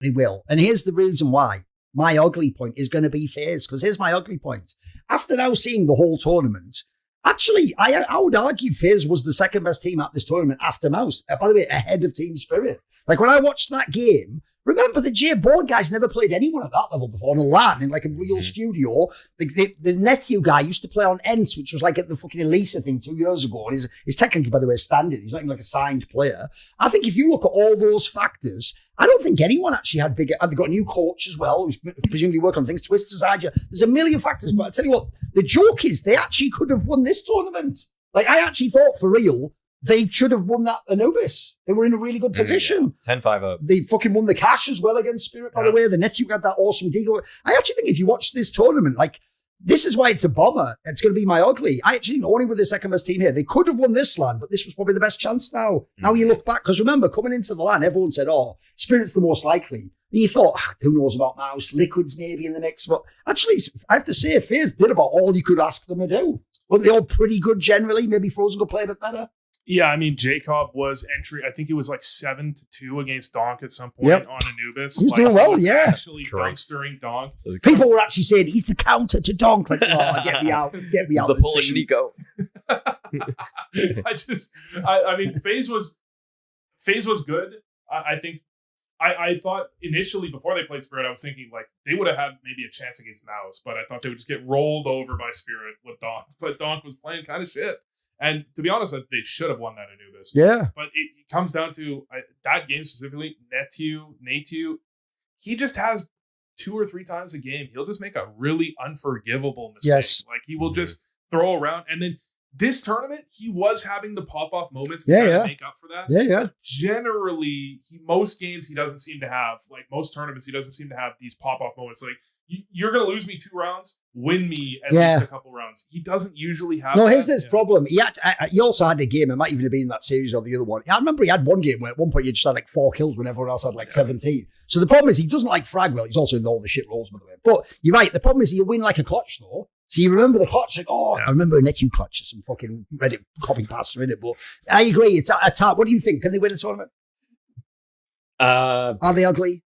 They will. And here's the reason why. My ugly point is going to be FaZe, because here's my ugly point. After now seeing the whole tournament, actually, I would argue FaZe was the second best team at this tournament after Mouse. By the way, ahead of Team Spirit. Like when I watched that game, remember the J-Board guys never played anyone at that level before on a LAN in like a real studio. The Nephew guy used to play on ENCE, which was like at the fucking Elisa thing 2 years ago. And he's technically, by the way, standing. He's not even like a signed player. I think if you look at all those factors, I don't think anyone actually had bigger. They've got a new coach as well, who's presumably working on things. Twisters, there's a million factors. But I tell you what, the joke is they actually could have won this tournament. Like I actually thought for real, they should have won that Anubis. They were in a really good position. 10-5 up. They fucking won the cash as well against Spirit, by the way. The Nephew got that awesome deal. I actually think if you watch this tournament, like, this is why it's a bomber. It's going to be my ugly. I actually think only with the second best team here, they could have won this LAN, but this was probably the best chance now. Now you look back, because remember, coming into the LAN, everyone said, oh, Spirit's the most likely. And you thought, who knows about Mouse? Liquid's maybe in the mix. But actually, I have to say, FaZe did about all you could ask them to do. Weren't they all pretty good generally? Maybe Frozen could play a bit better. Yeah, I mean, Jacob was entry. I think he was like 7-2 against Donk at some point on Anubis. He was doing well, yeah. Actually, dumpstering Donk. People were actually saying he's the counter to Donk. Like, oh, get me out, get me he's out. The Polish Nico. I mean, FaZe was good. I think. I thought initially before they played Spirit, I was thinking like they would have had maybe a chance against Naus, but I thought they would just get rolled over by Spirit with Donk. But Donk was playing kind of shit. And to be honest, they should have won that Anubis. Yeah. But it comes down to that game specifically, Natu, he just has 2 or 3 times a game. He'll just make a really unforgivable mistake. Yes. Like he will just throw around. And then this tournament, he was having the pop-off moments to kind of make up for that. Yeah. But generally, most games he doesn't seem to have, like most tournaments, he doesn't seem to have these pop-off moments. Like, you're going to lose me 2 rounds, win me at least a couple rounds. He doesn't usually have here's this problem. He also had a game, it might even have been in that series or the other one. I remember he had one game where at one point he just had like 4 kills when everyone else had like 17. So the problem is he doesn't like frag well. He's also in all the shit roles, by the way. But you're right. The problem is he'll win like a clutch though. So you remember the clutch, like, I remember a Nicky clutch, some fucking Reddit copy pasta in it. But I agree, it's a tap. What do you think? Can they win a tournament? Are they ugly?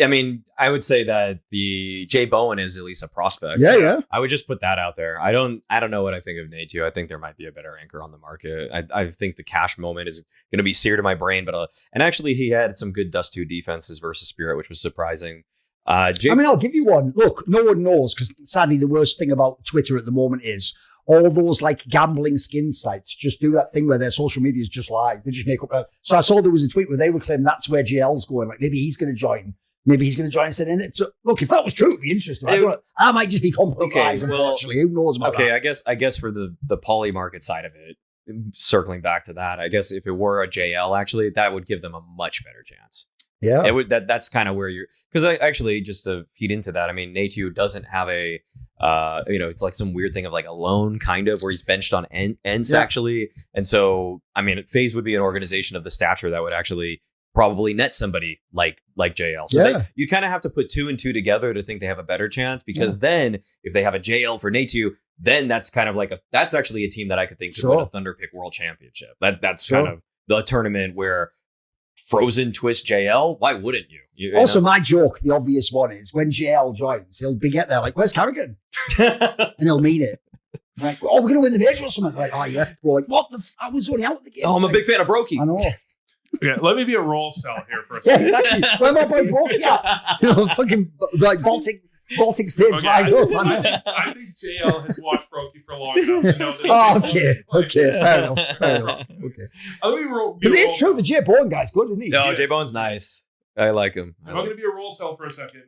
I mean, I would say that the Jay Bowen is at least a prospect. Yeah. I would just put that out there. I don't know what I think of Natu. I think there might be a better anchor on the market. I think the cash moment is going to be seared in my brain. But and actually, he had some good Dust 2 defenses versus Spirit, which was surprising. I mean, I'll give you one. Look, no one knows, because sadly, the worst thing about Twitter at the moment is all those like gambling skin sites just do that thing where their social media is just live. They just make up. So I saw there was a tweet where they were claiming that's where JL's going. Like maybe he's going to join. Maybe he's going to join and sit in it. So, look, if that was true, it'd be interesting. I might just be complete lies, unfortunately. Who knows about that? I guess for the poly market side of it, circling back to that, I guess if it were a JL, actually, that would give them a much better chance. Yeah, it would. That's kind of where you're, because I actually, just to feed into that, I mean, Natu doesn't have a, it's like some weird thing of like a loan kind of where he's benched on ENCE actually, and so I mean, FaZe would be an organization of the stature that would actually probably net somebody like JL. So you kind of have to put 2 and 2 together to think they have a better chance, because then if they have a JL for Natu, then that's kind of like that's actually a team that I could think could win a Thunderpick World Championship. That's kind of the tournament where Frozen twist JL. Why wouldn't you? You also, my joke, the obvious one is when JL joins, he'll be get there like, "Where's Carrigan?" and he'll mean it. Like, "Oh, we're gonna win the major or something." Like, "Oh, you left, bro." Like, "What the? I was only out of the game." Oh, I'm a big fan of Brokey. I know. Okay, let me be a role cell here for a second. Yeah, exactly. Where my boy Brokey at? Fucking like Baltic states rise up. I think JL has watched Brokey for long enough to know that. Okay, fair enough. Okay. Because it's true, the Jay Bowen guy's good, isn't he? No, Jay Bowen's nice. I like him. I'm going to be a role cell for a second.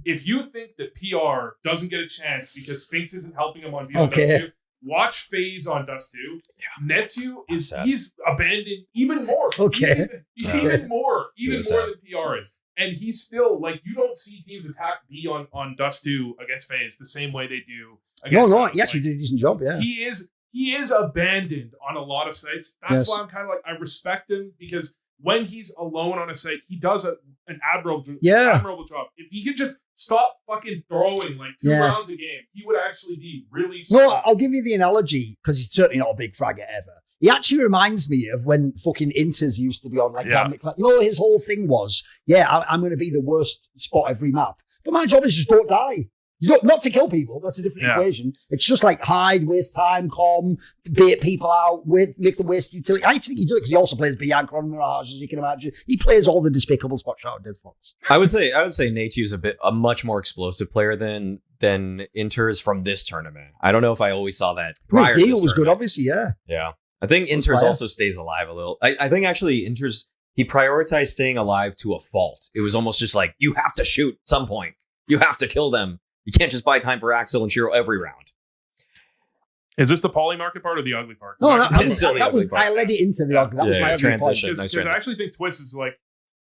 If you think that PR doesn't get a chance because Sphinx isn't helping him on Dust 2, watch FaZe on Dust 2. Yeah. Netu he's abandoned even more. Okay. Even more than PR is. And he's still, like, you don't see teams attack B on Dust 2 against FaZe the same way they do against No, he actually did a decent job, yeah. He is abandoned on a lot of sites. That's why I'm kind of like, I respect him, because when he's alone on a site, he does an admirable job. If he could just stop fucking throwing like 2 rounds a game, he would actually be really smart. No, I'll give you the analogy, because he's certainly not a big fragger ever. He actually reminds me of when fucking Inters used to be on, like, Yeah. his whole thing was, I'm going to be the worst spot every map. But my job is just don't die. You don't, not to kill people. That's a different equation. It's just like hide, waste time, bait people out, make them waste utility. I think he does it because he also plays Bianca on Mirage, as you can imagine. He plays all the despicable spot shot dead fox. I would say Nate's a much more explosive player than Inter's from this tournament. I don't know if I always saw that. His Prior to deal this was good, tournament. obviously, yeah. Yeah. I think Inter's also stays alive a little. I think actually he prioritized staying alive to a fault. It was almost just like, you have to shoot at some point. You have to kill them. You can't just buy time for Axel and Shiro every round. Is this the poly market part or the ugly part? No, I led it into the ugly. That was my ugly transition. point. Nice Because I actually think Twist is like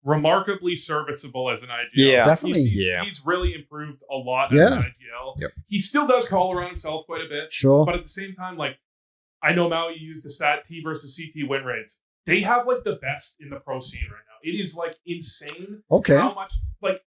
remarkably serviceable as an IGL. Yeah, definitely. He's really improved a lot as an IGL. Yep. He still does call around himself quite a bit. Sure. But at the same time, like, I know Maui used the stat T versus CT win rates. They have like the best in the pro scene right now. It is like insane how much like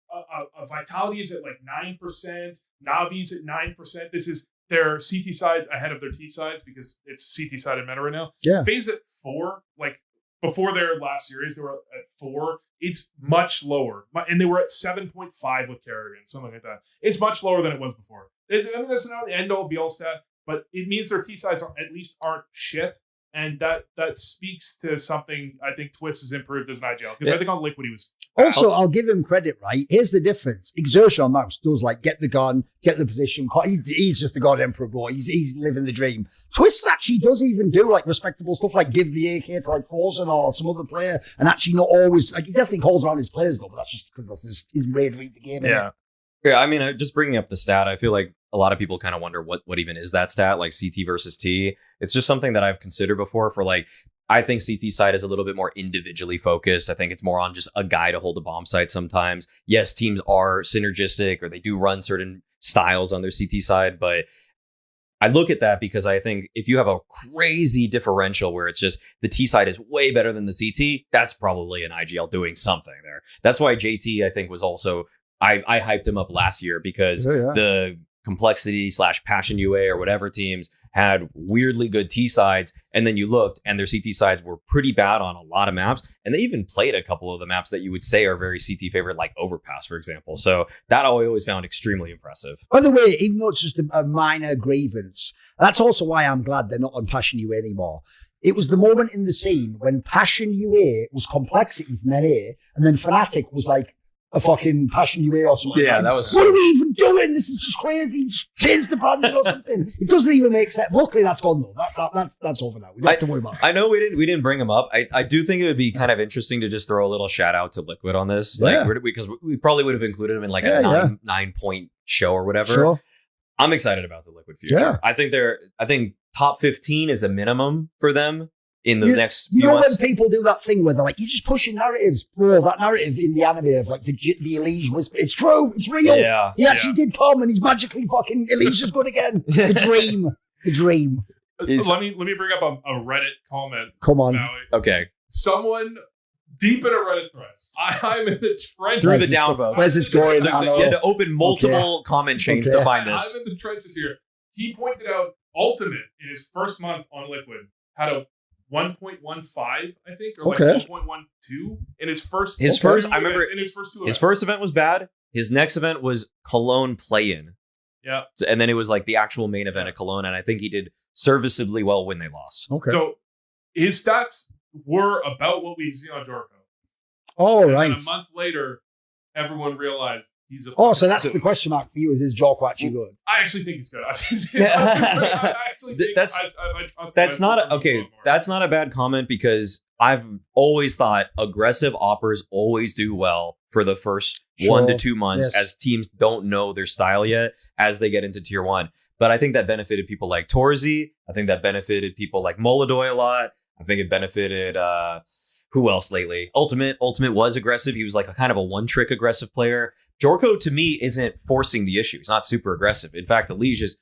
Vitality is at like 9%, Navi's at 9%. This is their CT sides ahead of their T sides because it's CT sided meta right now. Yeah. FaZe at 4, like before their last series, they were at 4. It's much lower. And they were at 7.5 with Kerrigan, something like that. It's much lower than it was before. That's not the end all be all stat, but it means their T sides at least aren't shit. And that speaks to something I think Twist has improved as an IGL. Because I think on Liquid he was... Also, I'll give him credit, right? Here's the difference. Exertion on Mouse does like get the gun, get the position. He's just the god emperor boy. He's living the dream. Twist actually does even do like respectable stuff, like give the AK to like Forsen or some other player, and actually not always like he definitely calls around his players though. But that's just because that's his way to read the game. Yeah. Yeah, I mean, just bringing up the stat, I feel like a lot of people kind of wonder what even is that stat, like CT versus T. It's just something that I've considered before for like, I think CT side is a little bit more individually focused. I think it's more on just a guy to hold a bomb site sometimes. Yes, teams are synergistic or they do run certain styles on their CT side, but I look at that because I think if you have a crazy differential where it's just the T side is way better than the CT, that's probably an IGL doing something there. That's why JT, I think, was also... I hyped him up last year because the complexity / passion UA or whatever teams had weirdly good T sides. And then you looked and their CT sides were pretty bad on a lot of maps. And they even played a couple of the maps that you would say are very CT favorite, like Overpass, for example. So that I always found extremely impressive. By the way, even though it's just a minor grievance, that's also why I'm glad they're not on Passion UA anymore. It was the moment in the scene when Passion UA was complexity from NA and then Fnatic was like, a fucking Passion UA or something. Yeah, that was... What are we even doing? This is just crazy. Just change the branding or something. It doesn't even make sense. Luckily, that's gone though. That's over now. We don't have to worry about it. I know we didn't bring him up. I do think it would be kind of interesting to just throw a little shout out to Liquid on this. Like, because we probably would have included him in like a 9-point show or whatever. Sure. I'm excited about the Liquid future. Yeah. I think top 15 is a minimum for them in the next few you know months. When people do that thing where they're like, you're just pushing narratives, bro, that narrative in the anime of like the Elige whisper, it's true, it's real. Yeah. He actually did come and he's magically fucking, Elige's good again. The dream. The dream. Let me bring up a Reddit comment. Come on. Now. Okay. Someone deep in a Reddit thread. I'm in the trenches. Through the downvotes. Where's this going? You had to open multiple comment chains to find this. I'm in the trenches here. He pointed out Ultimate in his first month on Liquid had a 1.15, I think, or like 1.12 in his first. I remember in his first 2 events. His first event was bad. His next event was Cologne play-in. Yeah, and then it was like the actual main event at Cologne, and I think he did serviceably well when they lost. Okay. So his stats were about what we see on Jorko. Oh, and right. then a month later, everyone realized he's a... Oh, so that's the question mark for you, is Jorko actually good? I actually think he's good. That's not a bad comment, because I've always thought aggressive oppers always do well for the first 1 to 2 months, as teams don't know their style yet as they get into tier 1. But I think that benefited people like Torzi. I think that benefited people like Moladoy a lot. I think it benefited who else lately? Ultimate was aggressive. He was like a kind of a one-trick aggressive player. Jorko, to me, isn't forcing the issue. He's not super aggressive. In fact, Elige is...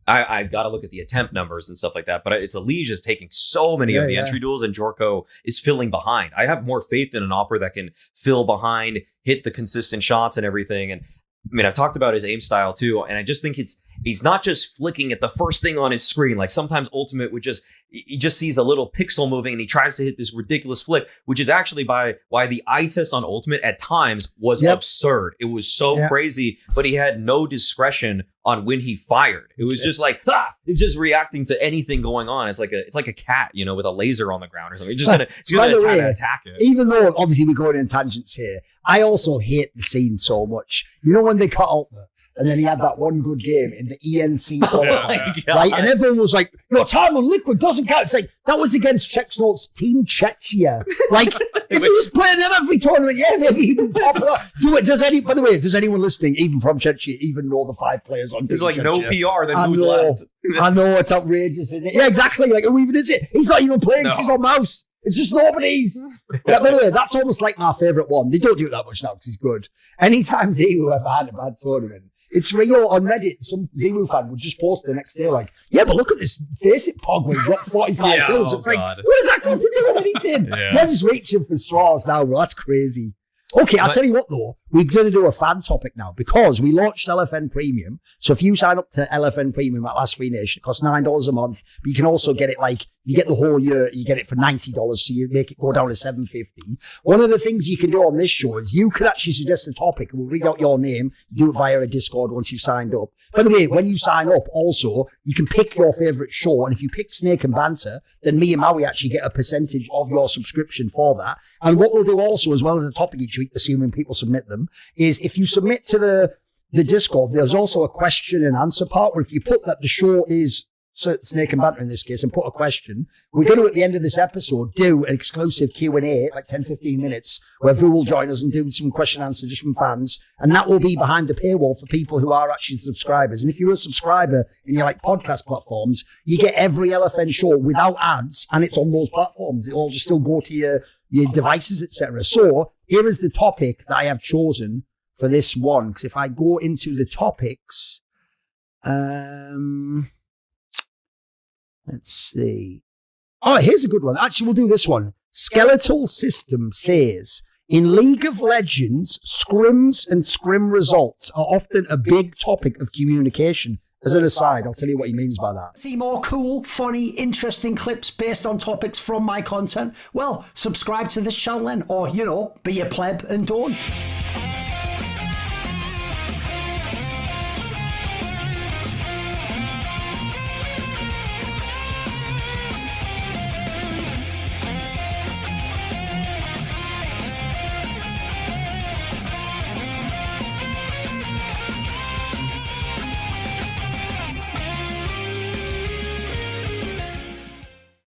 I got to look at the attempt numbers and stuff like that, but it's Elige is taking so many of the entry duels, and Jorko is filling behind. I have more faith in an opper that can fill behind, hit the consistent shots and everything. And I mean, I've talked about his aim style too, and I just think he's not just flicking at the first thing on his screen. Like sometimes Ultimate would he just sees a little pixel moving and he tries to hit this ridiculous flick, which is actually why the eye test on Ultimate at times was absurd. It was so crazy, but he had no discretion on when he fired. It was just like, it's just reacting to anything going on. It's like a cat, with a laser on the ground or something. It's gonna attack it. Even though obviously we're going in tangents here, I also hate the scene so much. When they cut Ultimate, and then he had that one good game in the ENC tournament, right? And everyone was like, time on Liquid doesn't count. It's like, that was against Czechoslovakia's Team Czechia. Like, if he was playing them every tournament, maybe he would pop up. By the way, does anyone listening, even from Czechia, even know the 5 players on Team There's like Czechia? no PR, then who's left? I know, it's outrageous, isn't it? Yeah, exactly. Like, who even is it? He's not even playing, he's on mouse. It's just nobody's. By the way, that's almost like my favourite one. They don't do it that much now because he's good. Anytime Zemu ever had a bad tournament, it's real. On Reddit, some Zemu fan would just post the next day like, yeah, but look at this basic Pog where he dropped 45 kills. It's like, what does that got to do with anything? They're just reaching for straws now, bro. That's crazy. Okay, I'll tell you what though, we're going to do a fan topic now because we launched LFN Premium. So if you sign up to LFN Premium at Last Free Nation, it costs $9 a month, but you can also get it you get the whole year, you get it for $90, so you make it go down to $7.50. One of the things you can do on this show is you can actually suggest a topic and we'll read out your name, do it via a Discord once you've signed up. By the way, when you sign up also, you can pick your favorite show, and if you pick Snake and Banter, then me and Maui actually get a percentage of your subscription for that. And what we'll do also, as well as a topic each week, assuming people submit them, is if you submit to the Discord, there's also a question and answer part where if you put that the show is Snake and Banter in this case and put a question, we're going to at the end of this episode do an exclusive Q&A, like 10-15 minutes, where Vu will join us and do some question answer just from fans, and that will be behind the paywall for people who are actually subscribers. And if you're a subscriber in your podcast platforms, you get every LFN show without ads, and it's on those platforms. It'll just still go to your devices, etc. So here is the topic that I have chosen for this one, because if I go into the topics, let's see. Oh, here's a good one. Actually, we'll do this one. Skeletal System says, in League of Legends, scrims and scrim results are often a big topic of communication. As an aside, I'll tell you what he means by that. See more cool, funny, interesting clips based on topics from my content? Well, subscribe to this channel then, or, be a pleb and don't.